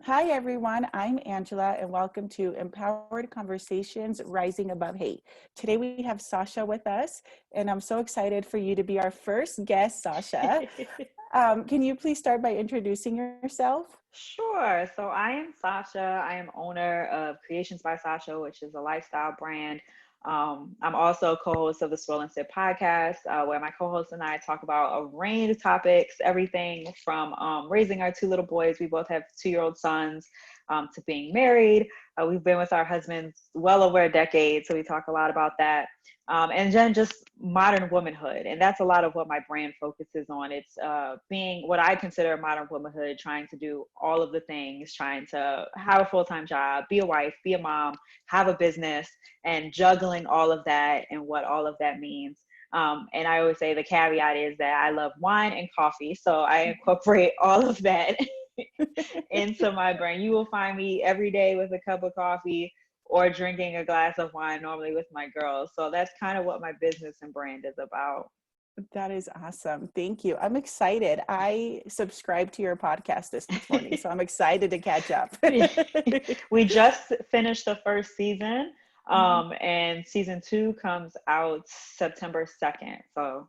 Hi, everyone. I'm Angela, and welcome to Empowered Conversations Rising Above Hate. Today, we have Sasha with us, and I'm so excited for you to be our first guest, Sasha. Can you please start by introducing yourself? Sure. So I am Sasha. I am owner of Creations by Sasha, which is a lifestyle brand. I'm also co-host of the Swirl and Sip podcast, where my co-host and I talk about a range of topics, everything from raising our two little boys. We both have 2-year-old sons, to being married. We've been with our husbands well over a decade, so we talk a lot about that. And then just modern womanhood. And that's a lot of what my brand focuses on. It's being what I consider modern womanhood, trying to do all of the things, trying to have a full-time job, be a wife, be a mom, have a business, and juggling all of that and what all of that means. And I always say the caveat is that I love wine and coffee. So I incorporate all of that into my brand. You will find me every day with a cup of coffee or drinking a glass of wine, normally with my girls. So that's kind of what my business and brand is about. That is awesome. Thank you. I'm excited. I subscribed to your podcast this morning, so I'm excited to catch up. We just finished the first season, Mhm. and season 2 comes out September 2nd. So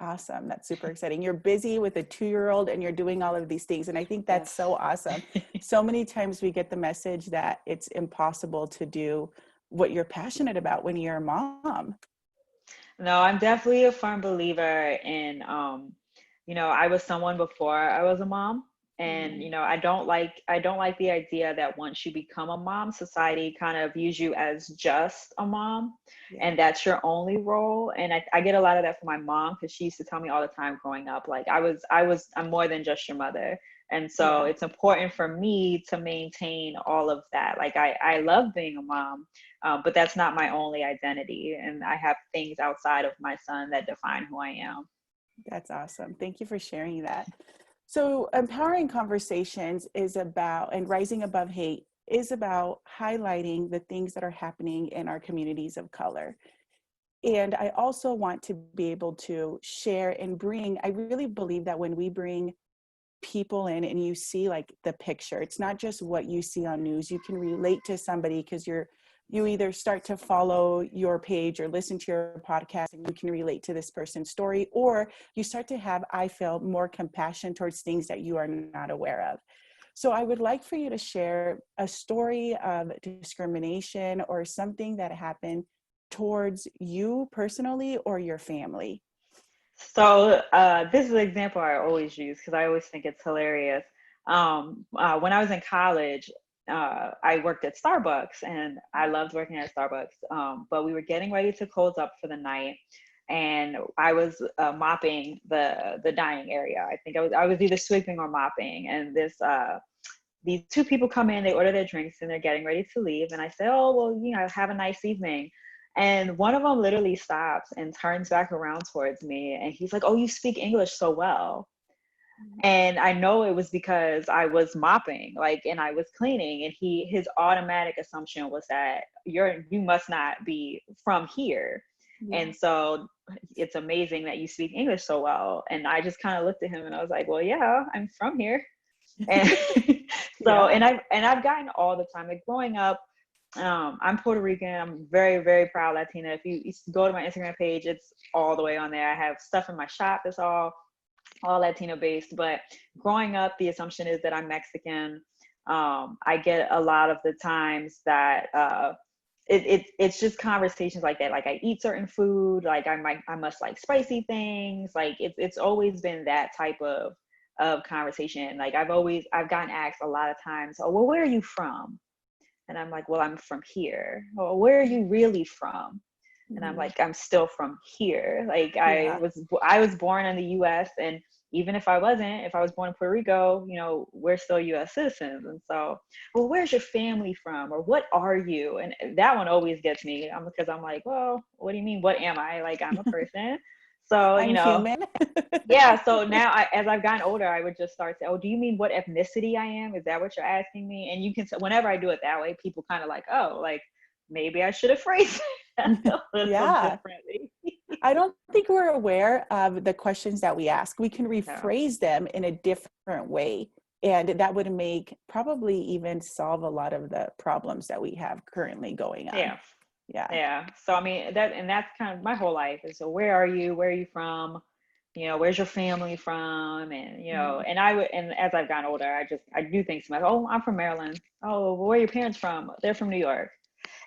Awesome. That's super exciting. You're busy with a 2-year-old and you're doing all of these things. And I think that's yes. so awesome. So many times we get the message that it's impossible to do what you're passionate about when you're a mom. No, I'm definitely a firm believer in, I was someone before I was a mom. And, Mhm. I don't like the idea that once you become a mom, society kind of views you as just a mom Yeah. and that's your only role. And I get a lot of that from my mom because she used to tell me all the time growing up, like I'm more than just your mother. And so Yeah. it's important for me to maintain all of that. Like I love being a mom, but that's not my only identity. And I have things outside of my son that define who I am. That's awesome. Thank you for sharing that. So, empowering conversations is about, and rising above hate is about highlighting the things that are happening in our communities of color. And I also want to be able to share and bring, I really believe that when we bring people in and you see like the picture, it's not just what you see on news. You can relate to somebody because you either start to follow your page or listen to your podcast and you can relate to this person's story, or you start to have, I feel, more compassion towards things that you are not aware of. So I would like for you to share a story of discrimination or something that happened towards you personally or your family. So this is an example I always use because I always think it's hilarious. When I was in college, I worked at Starbucks and I loved working at Starbucks. But we were getting ready to close up for the night, and I was mopping the dining area. I think I was either sweeping or mopping, and these two people come in, they order their drinks, and they're getting ready to leave. And I say, oh, well, have a nice evening. And one of them literally stops and turns back around towards me. And he's like, oh, you speak English so well. And I know it was because I was mopping, like, and I was cleaning. And his automatic assumption was that you must not be from here. Yeah. And so it's amazing that you speak English so well. And I just kind of looked at him and I was like, well, yeah, I'm from here. And so, Yeah. I've gotten all the time, like growing up, I'm Puerto Rican. I'm very, very proud Latina. If you go to my Instagram page, it's all the way on there. I have stuff in my shop that's all Latino based. But growing up, the assumption is that I'm Mexican. I get a lot of the times that it's just conversations like that. Like I eat certain food, like I must like spicy things. Like it's always been that type of conversation. Like I've gotten asked a lot of times, oh, well, where are you from? And I'm like, well, I'm from here. Oh, where are you really from? And I'm Mhm. like, I'm still from here. Like Yeah. I was born in the US, and even if I wasn't, if I was born in Puerto Rico, we're still US citizens. And so, well, where's your family from? Or what are you? And that one always gets me, because I'm like, well, what do you mean? What am I? Like, I'm a person. So, I'm human. yeah. So now as I've gotten older, I would just start saying, oh, do you mean what ethnicity I am? Is that what you're asking me? And you can, whenever I do it that way, people kind of like, oh, like maybe I should have phrased it a little Yeah. differently. I don't think we're aware of the questions that we ask. We can Yeah. rephrase them in a different way. And that would make probably even solve a lot of the problems that we have currently going on. Yeah. Yeah. Yeah. So I mean that's kind of my whole life. And so where are you? Where are you from? Where's your family from? And Mhm. and as I've gotten older, I do things to myself, oh, I'm from Maryland. Oh, well, where are your parents from? They're from New York.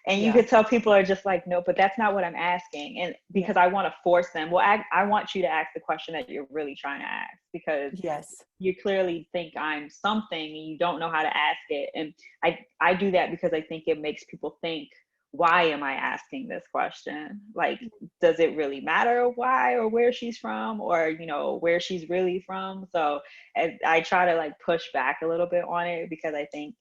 And you Yeah. could tell people are just like, no, but that's not what I'm asking. And Yeah. because I want to force them, well, I want you to ask the question that you're really trying to ask, because Yes. you clearly think I'm something and you don't know how to ask it. And I do that because I think it makes people think, why am I asking this question? Like, does it really matter why or where she's from, or where she's really from? So I try to like push back a little bit on it, because I think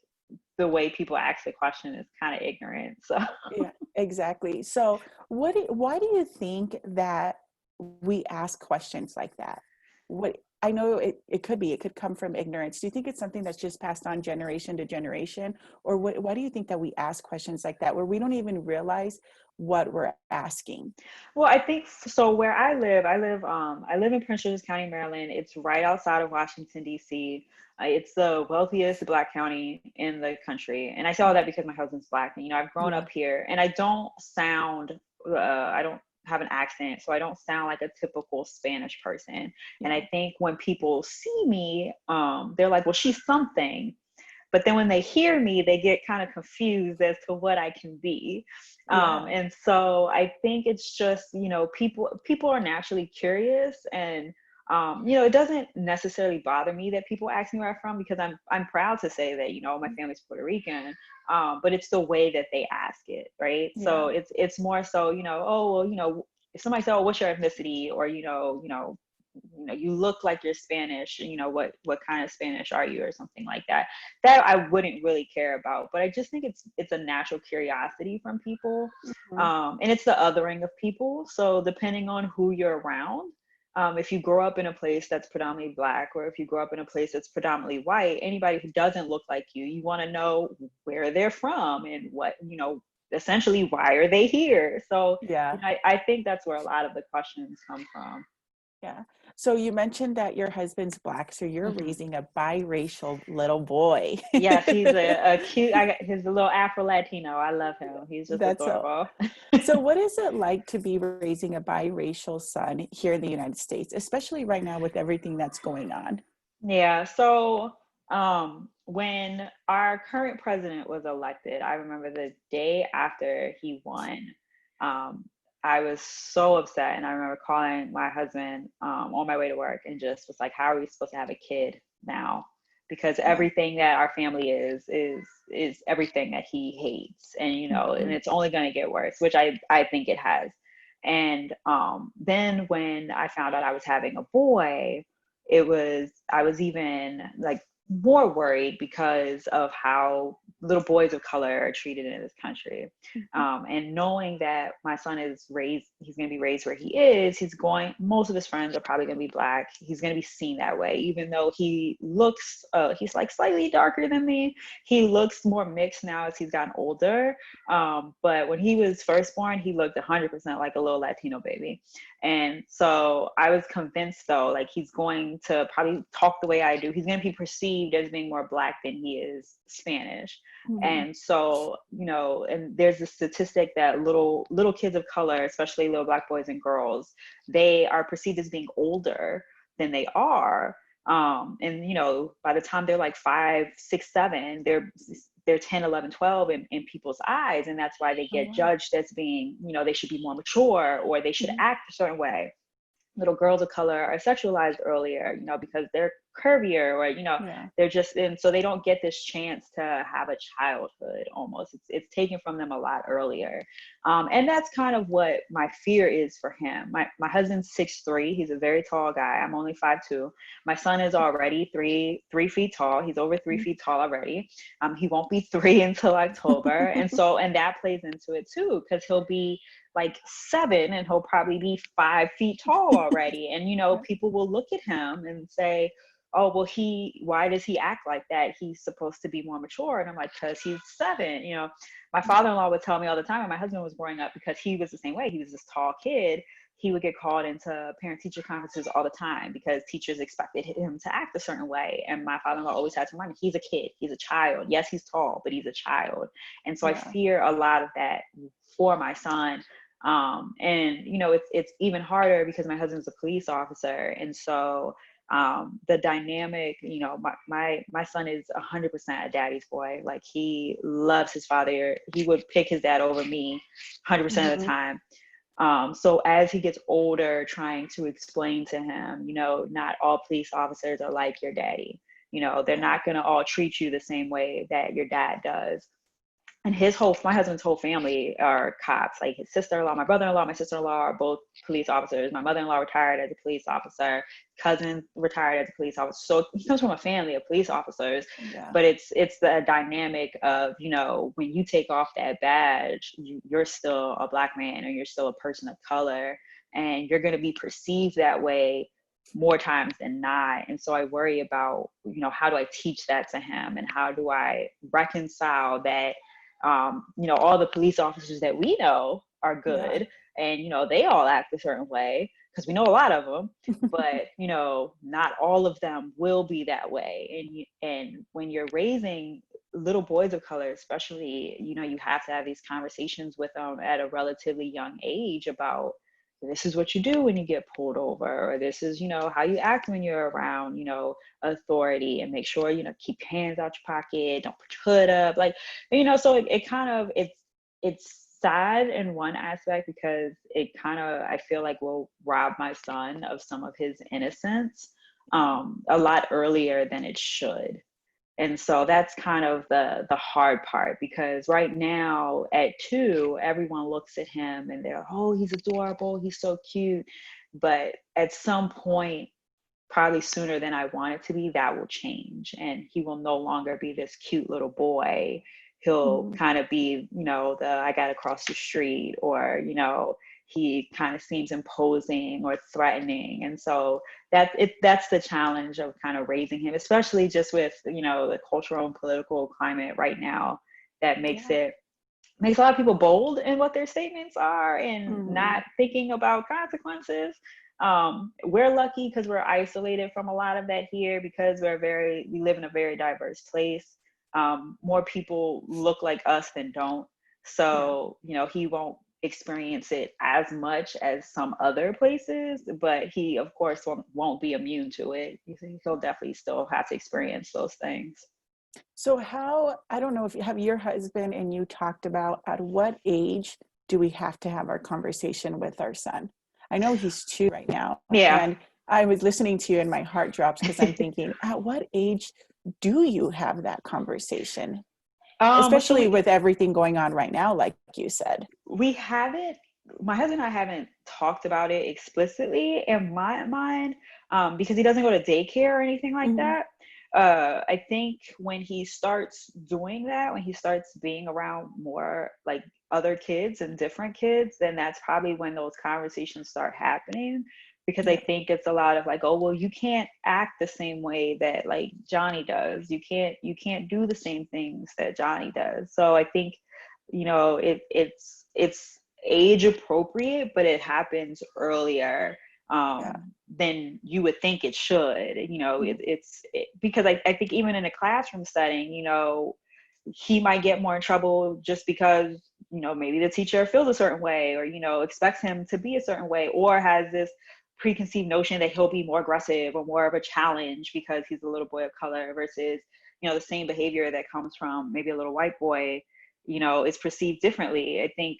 the way people ask the question is kind of ignorant. So Yeah, exactly. So why do you think that we ask questions like that? What I know it could be, it could come from ignorance. Do you think it's something that's just passed on generation to generation? Or why do you think that we ask questions like that where we don't even realize what we're asking? well, I think so. Where I live in Prince George's County, Maryland. It's right outside of Washington, D.C. It's the wealthiest Black county in the country, and I say all that because my husband's Black. And I've grown Yeah. up here, and I don't have an accent, so I don't sound like a typical Spanish person. And Yeah. I think when people see me, they're like, "Well, she's something." But then when they hear me, they get kind of confused as to what I can be. Yeah. And so I think it's just, people are naturally curious, and it doesn't necessarily bother me that people ask me where I'm from, because I'm proud to say that, my family's Puerto Rican. But it's the way that they ask it, right? So Yeah. it's more so, oh, well, if somebody says, oh, what's your ethnicity? Or, you look like you're Spanish, what kind of Spanish are you, or something like that. That I wouldn't really care about. But I just think it's a natural curiosity from people. Mhm. And it's the othering of people. So depending on who you're around, if you grow up in a place that's predominantly Black, or if you grow up in a place that's predominantly white, anybody who doesn't look like you want to know where they're from, and what, essentially, why are they here? So Yeah. I think that's where a lot of the questions come from. Yeah. So you mentioned that your husband's Black, so you're Hmm. raising a biracial little boy. Yes, he's a cute. He's a little Afro Latino. I love him. He's just That's so. adorable. So what is it like to be raising a biracial son here in the United States, especially right now with everything that's going on? Yeah. So when our current president was elected, I remember the day after he won. Um, I was so upset, and I remember calling my husband on my way to work and just was like, "How are we supposed to have a kid now?" Because Yeah. everything that our family is everything that he hates, and and Mhm. it's only going to get worse, which I think it has. And then when I found out I was having a boy, I was even like more worried because of how little boys of color are treated in this country. Mhm. And knowing that my son he's going to be raised where he is, most of his friends are probably going to be Black. He's going to be seen that way, even though he's like slightly darker than me. He looks more mixed now as he's gotten older. But when he was first born, he looked 100% like a little Latino baby. And so I was convinced, though, like, he's going to probably talk the way I do. He's going to be perceived as being more Black than he is Spanish. Mhm. And so, and there's a statistic that little kids of color, especially little Black boys and girls, they are perceived as being older than they are. And by the time they're like 5, 6, 7, they're 10, 11, 12 in people's eyes. And that's why they Oh, get wow. judged as being, they should be more mature, or they should Mhm. act a certain way. Little girls of color are sexualized earlier, because they're curvier, or Yeah. they're just, and so they don't get this chance to have a childhood. Almost, it's taken from them a lot earlier. And that's kind of what my fear is for him. My husband's 6'3". He's a very tall guy. I'm only 5'2". My son is already three feet tall. He's over 3 feet tall already. He won't be 3 until October, and that plays into it too, because he'll be like 7 and he'll probably be 5 feet tall already. And Yeah. people will look at him and say, oh, well, why does he act like that? He's supposed to be more mature. And I'm like, because he's 7. My Yeah. father-in-law would tell me all the time, and my husband was growing up, because he was the same way. He was this tall kid. he would get called into parent-teacher conferences all the time because teachers expected him to act a certain way. And my father-in-law always had to remind me, he's a kid, he's a child. Yes, he's tall, but he's a child. And so I Yeah. fear a lot of that for my son. And it's even harder because my husband's a police officer. And so the dynamic, my son is 100% a daddy's boy. Like, he loves his father. He would pick his dad over me 100% of the time. So as he gets older, trying to explain to him, not all police officers are like your daddy. They're not going to all treat you the same way that your dad does. And my husband's whole family are cops. Like, his sister-in-law, my brother-in-law, my sister-in-law are both police officers. My mother-in-law retired as a police officer. Cousin retired as a police officer. So he comes from a family of police officers. Yeah. But it's the dynamic of, when you take off that badge, you're still a Black man, or you're still a person of color, and you're going to be perceived that way more times than not. And so I worry about, how do I teach that to him, and how do I reconcile that? All the police officers that we know are good, and they all act a certain way because we know a lot of them, but not all of them will be that way. And when you're raising little boys of color, especially, you have to have these conversations with them at a relatively young age about, this is what you do when you get pulled over, or this is, how you act when you're around, authority, and make sure, keep your hands out your pocket, don't put your hood up. Like, so it kind of, it's sad in one aspect, because it kind of, I feel like, will rob my son of some of his innocence a lot earlier than it should. And so that's kind of the hard part, because right now at 2, everyone looks at him and they're, oh, he's adorable, he's so cute. But at some point, probably sooner than I want it to be, that will change, and he will no longer be this cute little boy. He'll kind of be, I gotta cross the street, or, he kind of seems imposing or threatening. And so that's the challenge of kind of raising him, especially just with, the cultural and political climate right now, that makes a lot of people bold in what their statements are, and not thinking about consequences. We're lucky because we're isolated from a lot of that here, because we live in a very diverse place. More people look like us than don't. So, he won't experience it as much as some other places, but he, of course, won't be immune to it. He'll definitely still have to experience those things. So I don't know if you have your husband and you talked about at what age do we have to have our conversation with our son? I know he's 2 right now. Yeah. And I was listening to you and my heart drops, because I'm thinking, at what age do you have that conversation? Especially with everything going on right now, like you said. My husband and I haven't talked about it explicitly in my mind, because he doesn't go to daycare or anything like that. I think when he starts doing that, when he starts being around more like other kids and different kids, then that's probably when those conversations start happening. Because I think it's a lot of like, oh, well, you can't act the same way that like Johnny does. You can't do the same things that Johnny does. So I think, it's age appropriate, but it happens earlier than you would think it should. Because I think even in a classroom setting, he might get more in trouble just because, maybe the teacher feels a certain way, or, expects him to be a certain way, or has this preconceived notion that he'll be more aggressive or more of a challenge because he's a little boy of color, versus, the same behavior that comes from maybe a little white boy, is perceived differently. I think,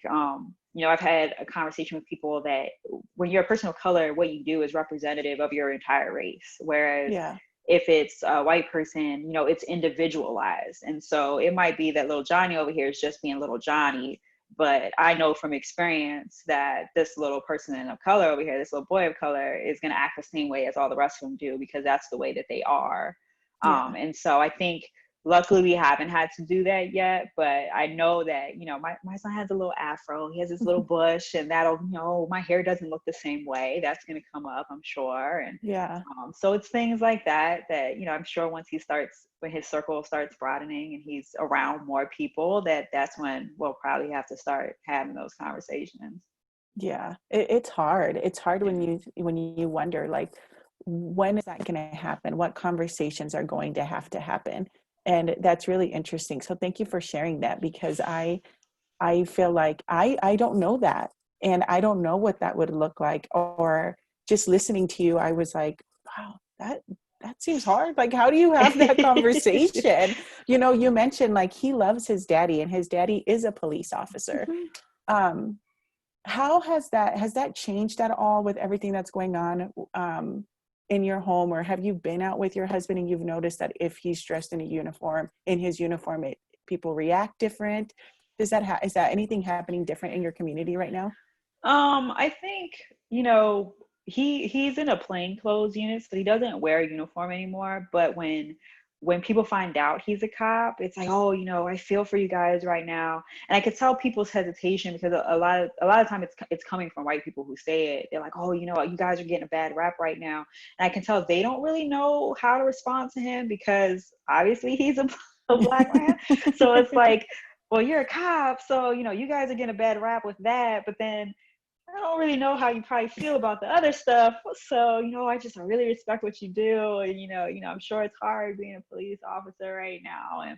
I've had a conversation with people that when you're a person of color, what you do is representative of your entire race. Whereas if it's a white person, it's individualized. And so it might be that little Johnny over here is just being little Johnny. But I know from experience that this little person of color over here, this little boy of color, is going to act the same way as all the rest of them do, because that's the way that they are. And so I think, luckily, we haven't had to do that yet, but I know that, my son has a little afro, he has this little bush, and that'll, my hair doesn't look the same way. That's going to come up, I'm sure. And so it's things like that, I'm sure when his circle starts broadening and he's around more people, that's when we'll probably have to start having those conversations. Yeah, it's hard. It's hard when you wonder, like, when is that going to happen? What conversations are going to happen? And that's really interesting. So thank you for sharing that, because I feel like I don't know that, and I don't know what that would look like. Or just listening to you, I was like, wow, that seems hard. Like, how do you have that conversation? You know, you mentioned like he loves his daddy, and his daddy is a police officer. Um, how has that changed at all with everything that's going on in your home? Or have you been out with your husband and you've noticed that if he's dressed in a uniform, in his uniform, people react different? Is that anything happening different in your community right now? I think, you know, he's in a plain clothes unit, so he doesn't wear a uniform anymore. But when people find out he's a cop, it's like, oh, you know, I feel for you guys right now. And I could tell people's hesitation, because a lot of time it's coming from white people who say it. They're like, oh, you know, you guys are getting a bad rap right now. And I can tell they don't really know how to respond to him, because obviously he's a black man. So it's like, well, you're a cop, so you know, you guys are getting a bad rap with that, but then I don't really know how you probably feel about the other stuff. So, you know, I really respect what you do. And, I'm sure it's hard being a police officer right now. And,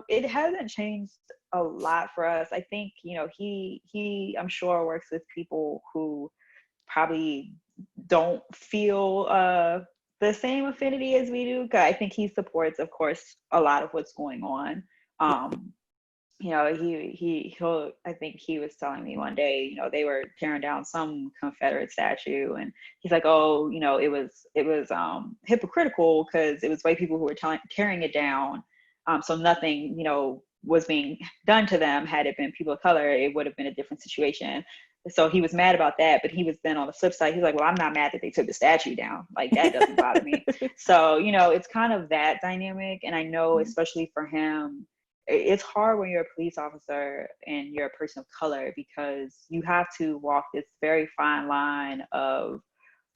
it hasn't changed a lot for us. I think, I'm sure works with people who probably don't feel the same affinity as we do. 'Cause I think he supports, of course, a lot of what's going on. Um, he'll I think he was telling me one day, they were tearing down some Confederate statue, and he's like, oh, it was hypocritical, because it was white people who were tearing it down. So nothing, was being done to them. Had it been people of color, it would have been a different situation. So he was mad about that, but he was then on the flip side, he's like, well, I'm not mad that they took the statue down. Like, that doesn't bother me. So, it's kind of that dynamic. And I know, especially for him, it's hard when you're a police officer and you're a person of color, because you have to walk this very fine line of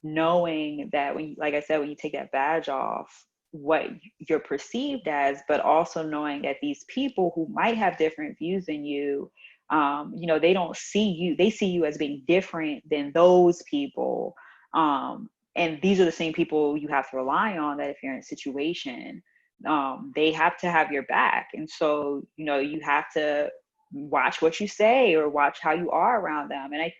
knowing that like I said, when you take that badge off, what you're perceived as, but also knowing that these people who might have different views than you, they don't see you, they see you as being different than those people. And these are the same people you have to rely on, that if you're in a situation, they have to have your back. And so, you have to watch what you say, or watch how you are around them. And I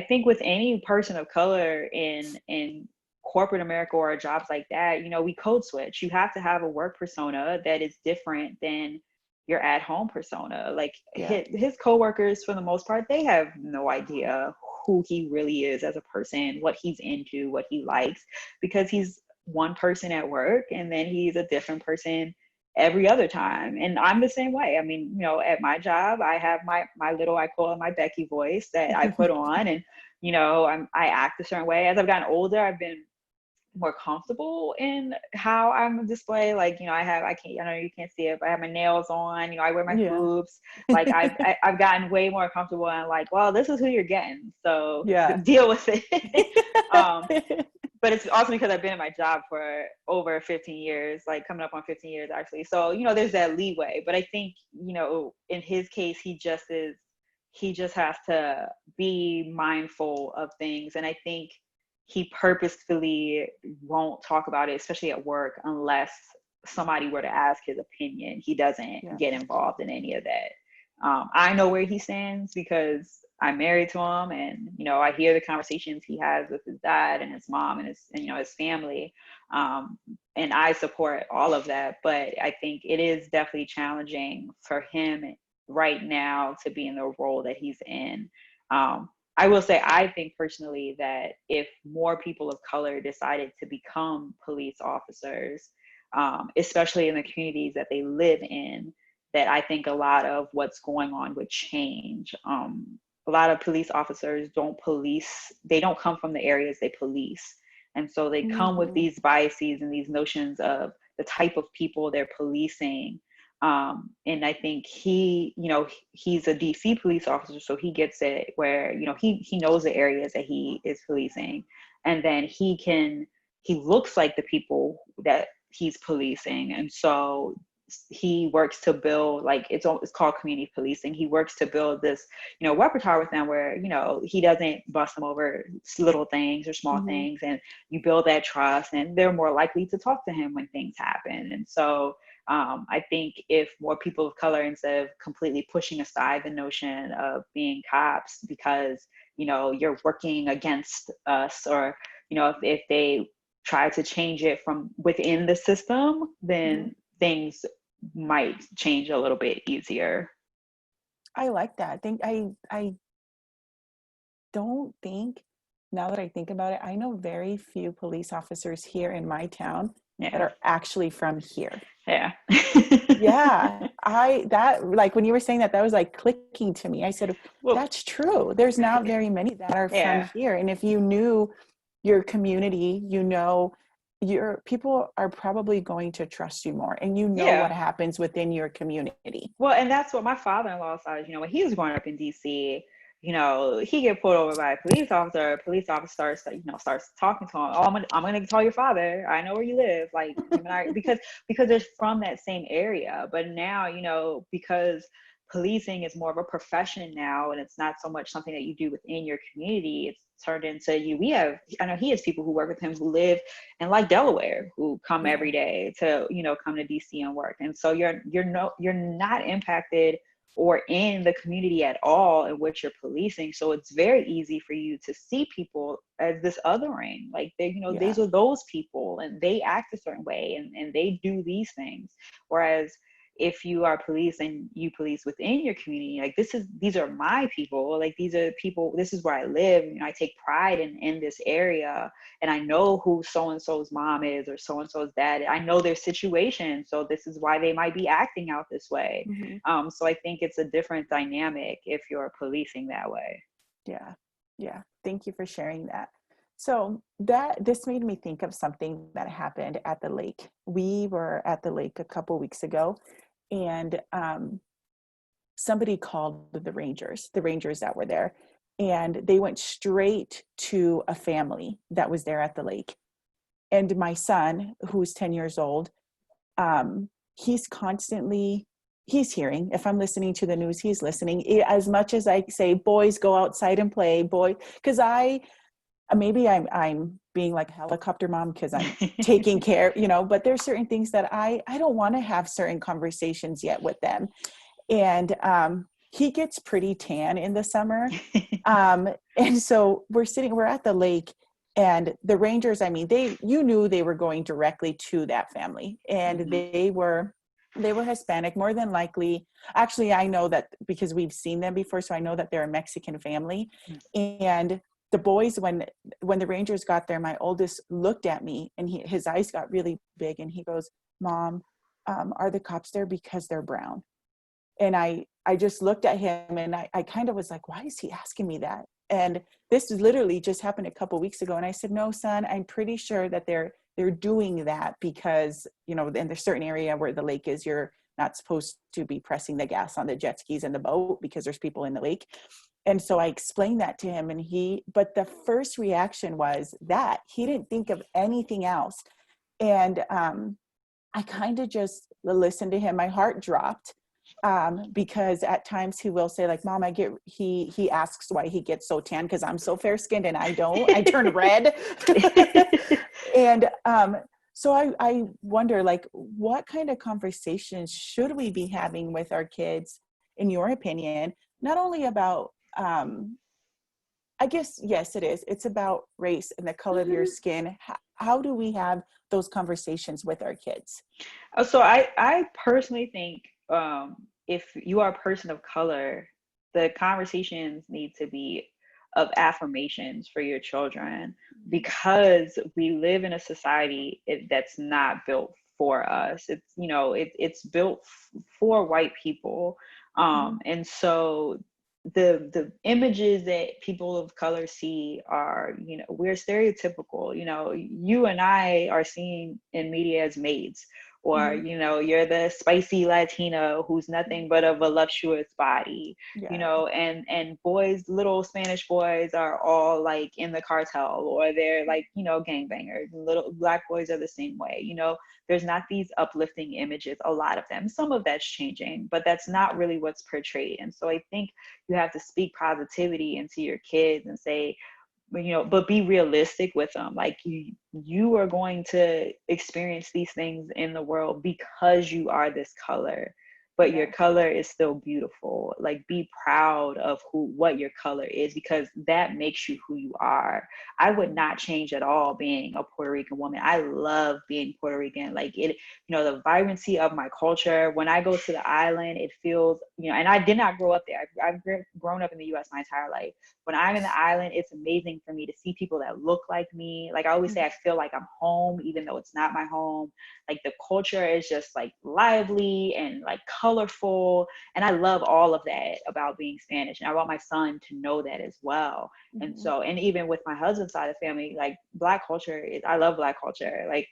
think with any person of color in corporate America or jobs like that, we code switch. You have to have a work persona that is different than your at-home persona. Like, Yeah. his coworkers, for the most part, they have no idea who he really is as a person, what he's into, what he likes, because he's one person at work, and then he's a different person every other time. And I'm the same way. I mean, at my job, I have my little, I call it my Becky voice, that I put on, and I act a certain way. As I've gotten older, I've been more comfortable in how I'm display. Like, I know you can't see it, but I have my nails on, I wear my Yeah. boobs. Like, I've gotten way more comfortable, and like, well, this is who you're getting, so Yeah. deal with it. um, but it's also because I've been in my job for over 15 years, like coming up on 15 years actually. So, there's that leeway. But I think, in his case, he just has to be mindful of things. And I think he purposefully won't talk about it, especially at work, unless somebody were to ask his opinion. He doesn't Yeah. get involved in any of that. I know where he stands, because I'm married to him, and I hear the conversations he has with his dad and his mom and his family, and I support all of that. But I think it is definitely challenging for him right now to be in the role that he's in. I will say, I think personally that if more people of color decided to become police officers, especially in the communities that they live in, that I think a lot of what's going on would change. A lot of police officers they don't come from the areas they police. And so they come with Mhm. these biases and these notions of the type of people they're policing. And I think he's a DC police officer, so he gets it where, he knows the areas that he is policing. And then he looks like the people that he's policing. And so he works to build, like, it's called community policing. He works to build this, repertoire with them where, he doesn't bust them over little things or small Mm-hmm. things, and you build that trust, and they're more likely to talk to him when things happen. And so I think if more people of color, instead of completely pushing aside the notion of being cops because, you're working against us, or, if they try to change it from within the system, Mm-hmm. then things might change a little bit easier. I like that. I think I don't think, now that I think about it, I know very few police officers here in my town that Yeah. are actually from here. Yeah. Yeah, that, like, when you were saying that, that was like clicking to me. I said, Well, that's true. There's not very many that are from yeah. here. And if you knew your community, your people are probably going to trust you more, and what Yeah. happens within your community. Well, and that's what my father-in-law says. When he was growing up in DC, he get pulled over by a police officer. A police officer starts talking to him. Oh, I'm gonna call your father. I know where you live. Like, him and I, because they're from that same area. But now, because policing is more of a profession now, and it's not so much something that you do within your community. It's turned into you. I know he has people who work with him who live in, like, Delaware, who come Yeah. every day to, come to DC and work. And so you're not impacted or in the community at all in which you're policing. So it's very easy for you to see people as this othering, like, Yeah. these are those people and they act a certain way, and they do these things. Whereas if you are police and you police within your community, like, these are my people, like, these are people, this is where I live, I take pride in this area, and I know who so-and-so's mom is or so-and-so's dad. I know their situation, so this is why they might be acting out this way. Mm-hmm. So I think it's a different dynamic if you're policing that way. Yeah. Yeah. Thank you for sharing that. So this made me think of something that happened at the lake. We were at the lake a couple weeks ago, and somebody called the rangers that were there, and they went straight to a family that was there at the lake. And my son, who's 10 years old, he's constantly, he's hearing, if I'm listening to the news, he's listening. As much as I say, boys, go outside and play, boy, because maybe I'm being like a helicopter mom because I'm taking care, but there's certain things that I don't want to have certain conversations yet with them. And he gets pretty tan in the summer. And so we're at the lake, and the rangers, I mean, you knew they were going directly to that family, and Mm-hmm. they were Hispanic, more than likely. Actually, I know that because we've seen them before, so I know that they're a Mexican family. And the boys, when the rangers got there, my oldest looked at me, and his eyes got really big, and he goes, "Mom, are the cops there because they're brown?" And I just looked at him, and I kind of was like, why is he asking me that? And this literally just happened a couple of weeks ago. And I said, no, son, I'm pretty sure that they're doing that because, in the certain area where the lake is, you're not supposed to be pressing the gas on the jet skis and the boat because there's people in the lake. And so I explained that to him, but the first reaction was that he didn't think of anything else. And I kind of just listened to him. My heart dropped. Because at times he will say, like, Mom, he asks why he gets so tan because I'm so fair skinned and I turn red. And so I wonder, like, what kind of conversations should we be having with our kids, in your opinion, not only about, I guess, yes, it is. It's about race and the color of your skin. How do we have those conversations with our kids? So I personally think if you are a person of color, the conversations need to be of affirmations for your children, because we live in a society that's not built for us. It's built for white people, and so the images that people of color see are, we're stereotypical. You and I are seen in media as maids, or, Mhm. you know, you're the spicy Latina who's nothing but a voluptuous body, you Yeah. know, and boys, little Spanish boys are all like in the cartel, or they're like, you know, gangbangers. Little black boys are the same way, you know. There's not these uplifting images, a lot of them. Some of that's changing, but that's not really what's portrayed. And so I think you have to speak positivity into your kids and say, you know, but be realistic with them. Like you are going to experience these things in the world because you are this color, but your Yeah. color is still beautiful. Like, be proud of what your color is, because that makes you who you are. I would not change at all being a Puerto Rican woman. I love being Puerto Rican. Like, it, you know, the vibrancy of my culture. When I go to the island, it feels, you know, and I did not grow up there. I've grown up in the US my entire life. When I'm in the island, it's amazing for me to see people that look like me. Like I always say, Mhm. I feel like I'm home, even though it's not my home. Like, the culture is just like lively and like colorful. And I love all of that about being Spanish. And I want my son to know that as well. And Mhm. so, and even with my husband's side of the family, like Black culture is, I love Black culture. Like,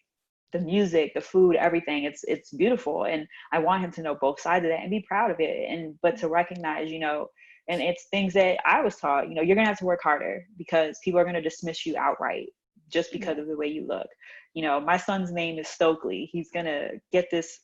the music, the food, everything, it's beautiful. And I want him to know both sides of that and be proud of it. And but to recognize, you know, and it's things that I was taught, you know, you're gonna have to work harder because people are gonna dismiss you outright just because Yeah. of the way you look. You know, my son's name is Stokely. He's gonna get this,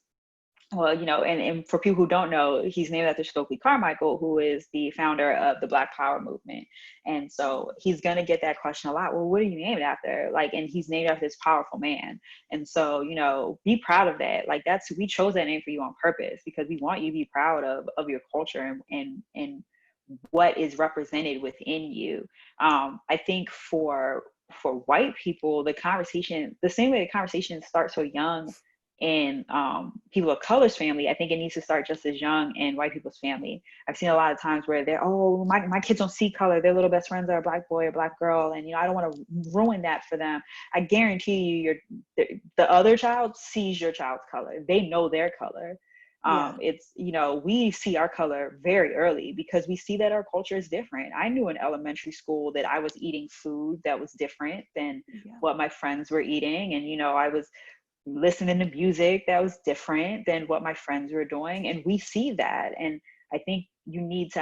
well, you know, and for people who don't know, he's named after Stokely Carmichael, who is the founder of the Black Power movement. And so he's going to get that question a lot. Well, what are you named after? Like, and he's named after this powerful man. And so, you know, be proud of that. Like, we chose that name for you on purpose because we want you to be proud of your culture and what is represented within you. I think for white people, the conversation, the same way the conversation starts so young in people of color's family, I think it needs to start just as young in white people's family. I've seen a lot of times where they're, oh, my kids don't see color. Their little best friends are a Black boy or Black girl. And, you know, I don't want to ruin that for them. I guarantee you, the other child sees your child's color. They know their color. Yeah. It's, you know, we see our color very early because we see that our culture is different. I knew in elementary school that I was eating food that was different than Yeah. what my friends were eating. And, you know, I was listening to music that was different than what my friends were doing. And we see that. And I think they need to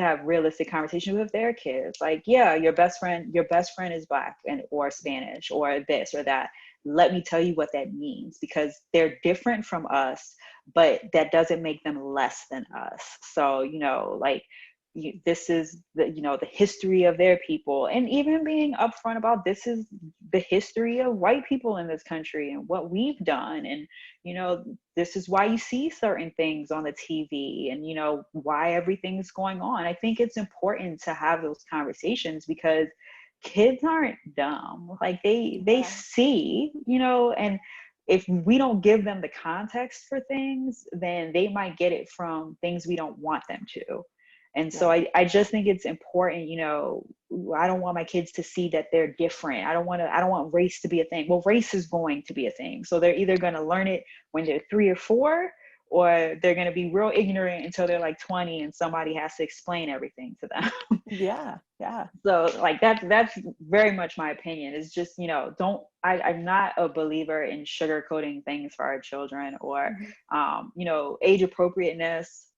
have realistic conversations with their kids. Like, yeah, your best friend is Black or Spanish or this or that. Let me tell you what that means, because they're different from us, but that doesn't make them less than us. So, you know, like, this is the, you know, the history of their people, and even being upfront about, this is the history of white people in this country and what we've done. And, you know, this is why you see certain things on the TV, and, you know, why everything's going on. I think it's important to have those conversations because kids aren't dumb. Like, they Yeah. see, you know, and if we don't give them the context for things, then they might get it from things we don't want them to. And so Yeah. I just think it's important, you know, I don't want my kids to see that they're different. I don't want race to be a thing. Well, race is going to be a thing. So they're either going to learn it when they're 3 or 4, or they're going to be real ignorant until they're like 20 and somebody has to explain everything to them. Yeah. Yeah. So like that's very much my opinion. Is just, you know, I'm not a believer in sugarcoating things for our children, or Mhm. you know, age appropriateness.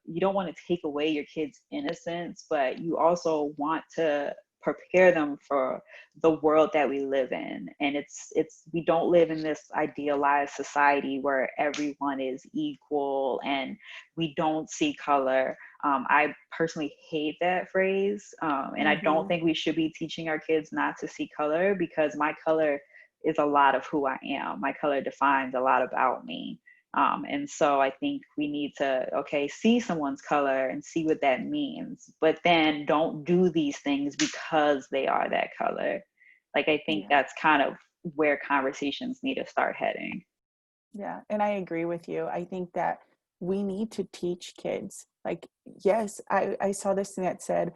You don't want to take away your kids' innocence, but you also want to prepare them for the world that we live in. And it's we don't live in this idealized society where everyone is equal and we don't see color. I personally hate that phrase. And I don't Mhm. think we should be teaching our kids not to see color, because my color is a lot of who I am. My color defines a lot about me. And so I think we need to, okay, see someone's color and see what that means, but then don't do these things because they are that color. Like, I think Yeah. that's kind of where conversations need to start heading. Yeah, and I agree with you. I think that we need to teach kids. Like, yes, I saw this thing that said,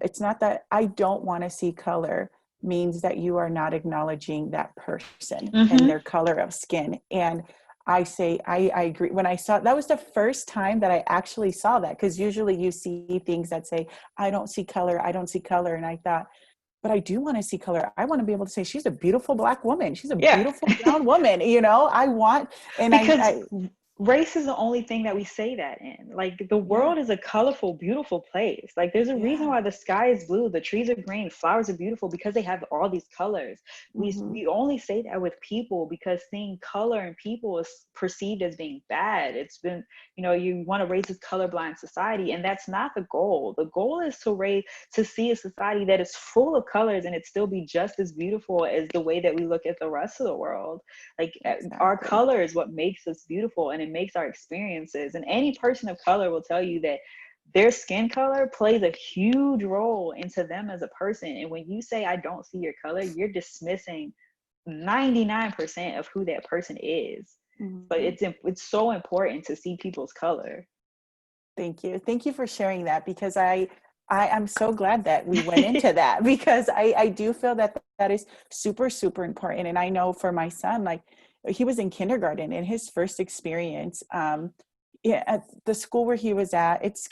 it's not that I don't want to see color means that you are not acknowledging that person and Mm-hmm. their color of skin. And I say, I agree. When I saw, that was the first time that I actually saw that, because usually you see things that say, I don't see color, I don't see color. And I thought, but I do want to see color. I want to be able to say she's a beautiful Black woman. She's a Yeah. beautiful brown woman. I want, and Because I race is the only thing that we say that in. Like, the yeah, world is a colorful, beautiful place. Like, there's a reason yeah. why the sky is blue, the trees are green, flowers are beautiful, because they have all these colors. we Hmm. we only say that with people because seeing color in people is perceived as being bad. It's been, you want to raise this colorblind society, and that's not the goal. The goal is to see a society that is full of colors, and it still be just as beautiful as the way that we look at the rest of the world. Like, our Exactly. color is what makes us beautiful, and it makes our experiences. And any person of color will tell you that their skin color plays a huge role into them as a person. And when you say, I don't see your color, you're dismissing 99% of who that person is. But Hmm. it's so important to see people's color. Thank you. Thank you for sharing that, because I am so glad that we went into that, because I do feel that that is super, super important. And I know for my son, like, he was in kindergarten, and his first experience, yeah, at the school where he was at, it's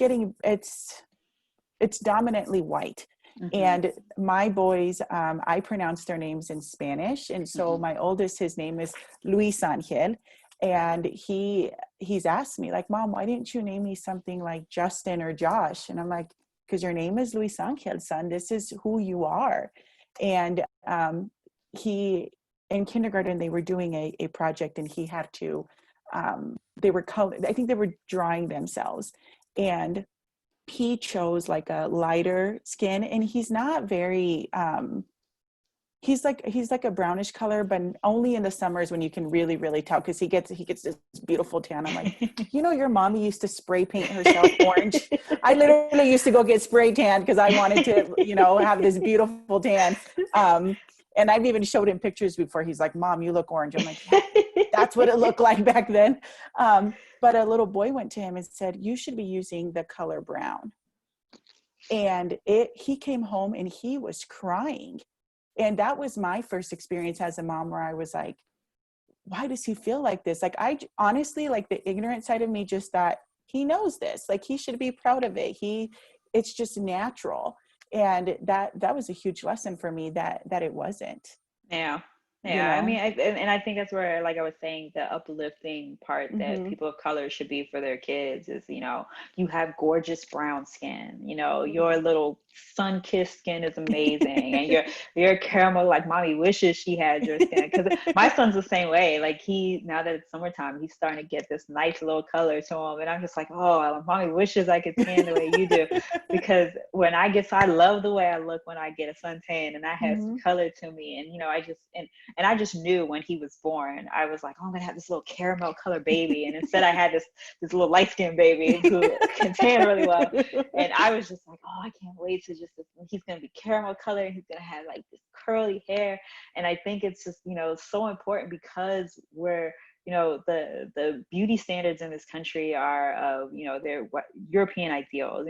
dominantly white. Hmm. And my boys, I pronounce their names in Spanish. And so Hmm. my oldest, his name is Luis Angel. And he's asked me, like, Mom, why didn't you name me something like Justin or Josh? And I'm like, because your name is Luis Angel, son. This is who you are. And he, in kindergarten, they were doing a project, and he had to, they were I think they were drawing themselves. And he chose like a lighter skin, and he's not very he's like a brownish color, but only in the summers when you can really, really tell, because he gets this beautiful tan. I'm like, your mommy used to spray paint herself orange. I literally used to go get spray tan because I wanted to, have this beautiful tan. And I've even showed him pictures before. He's like, Mom, you look orange. I'm like, yeah, that's what it looked like back then. But a little boy went to him and said, you should be using the color brown. And he came home and he was crying. And that was my first experience as a mom, where I was like, why does he feel like this? Like, I honestly, like, the ignorant side of me just thought, he knows this, like, he should be proud of it. It's just natural. And that was a huge lesson for me, that it wasn't, Yeah. you Yeah. I know? mean, and I think that's where, like I was saying, the uplifting part that Mm-hmm. people of color should be for their kids is, you have gorgeous brown skin, your Mm-hmm. little sun-kissed skin is amazing. And your caramel, like, mommy wishes she had your skin. Because my son's the same way. Like, now that it's summertime, he's starting to get this nice little color to him. And I'm just like, oh, mommy wishes I could tan the way you do. Because I love the way I look when I get a suntan and I have some Mm-hmm. color to me. And I just knew when he was born, I was like, oh, I'm gonna have this little caramel color baby. And instead I had this little light skinned baby who can tan really well. And I was just like, oh, I can't wait to he's gonna be caramel color and he's gonna have like this curly hair. And I think it's just, so important, because we're, the beauty standards in this country are of, they're what European ideals,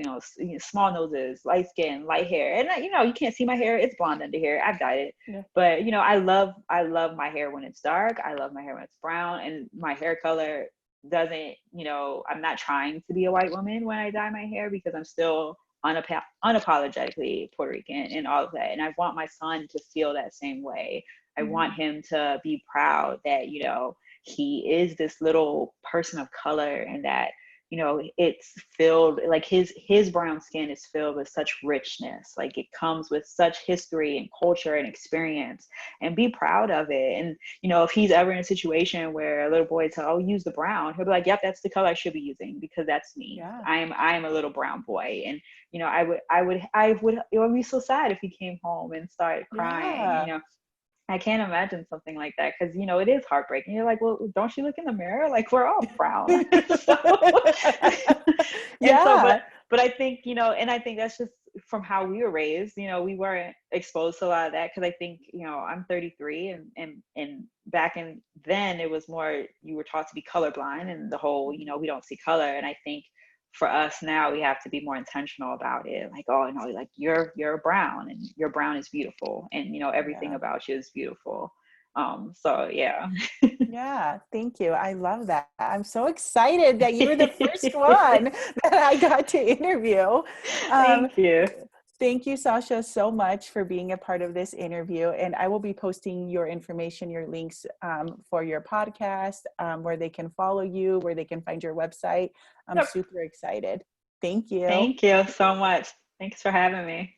small noses, light skin, light hair. And you can't see my hair, it's blonde under here, I've dyed it. Yeah. But I love my hair when it's dark, I love my hair when it's brown, and my hair color doesn't, I'm not trying to be a white woman when I dye my hair, because I'm still unapologetically Puerto Rican and all of that. And I want my son to feel that same way. I Yeah. want him to be proud that, he is this little person of color, and that, it's filled, like, his brown skin is filled with such richness. Like, it comes with such history and culture and experience, and be proud of it. And, if he's ever in a situation where a little boy tells, oh, use the brown, he'll be like, yep, that's the color I should be using, because that's me. Yeah. I am a little brown boy. And, it would be so sad if he came home and started crying. Yeah. I can't imagine something like that, because it is heartbreaking. You're like, well, don't you look in the mirror? Like, we're all brown. So, and so, Yeah. but I think, and I think that's just from how we were raised. We weren't exposed to a lot of that, because I think, I'm 33, and back in then it was more, you were taught to be colorblind, and the whole, we don't see color. And I think for us now, we have to be more intentional about it. Like, oh, no, like, you're brown, and your brown is beautiful, and everything Yeah. about you is beautiful. So yeah. Yeah, thank you. I love that. I'm so excited that you were the first one that I got to interview. Um, Thank you. Thank you, Sasha, so much for being a part of this interview. And I will be posting your information, your links for your podcast, where they can follow you, where they can find your website. I'm Yep. super excited. Thank you. Thank you so much. Thanks for having me.